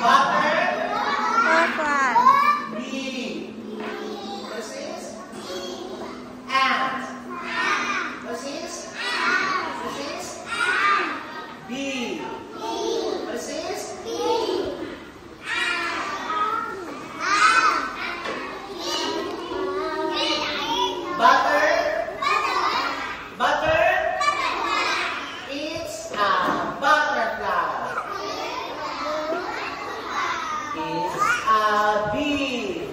Butterfly. Bee. This is ant. This is bee. This is butter. Butter. It's a butterfly. It's a bee.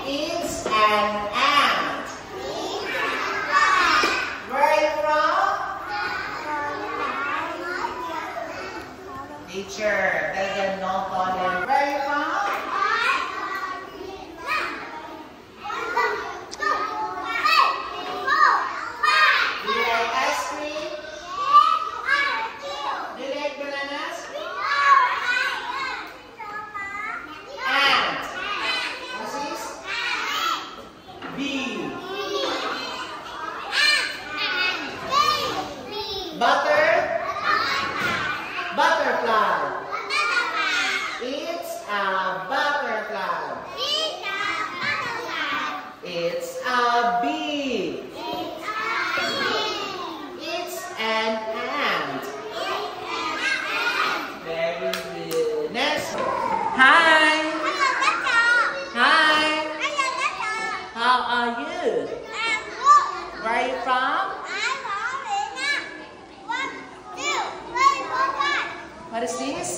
It's an ant. Where are you from? Teacher, tell them no calling. Where are you from? Do you like ice cream? Do you like bananas? Ant. This is bee. Butter. Butterfly. It's a butterfly. It's a bee. It's an ant. Very good. Next. Hi. Hi. How are you? Where are you from? What is this?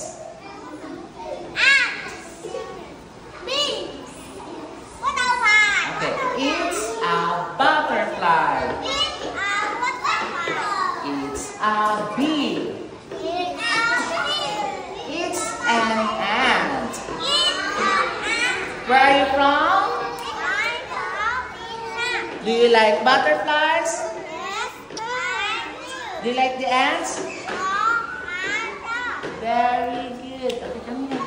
Okay. It's a butterfly. It's a bee. It's an ant. Where are you from? Do you like butterflies? Do you like the ants? Very good. Okay, come here.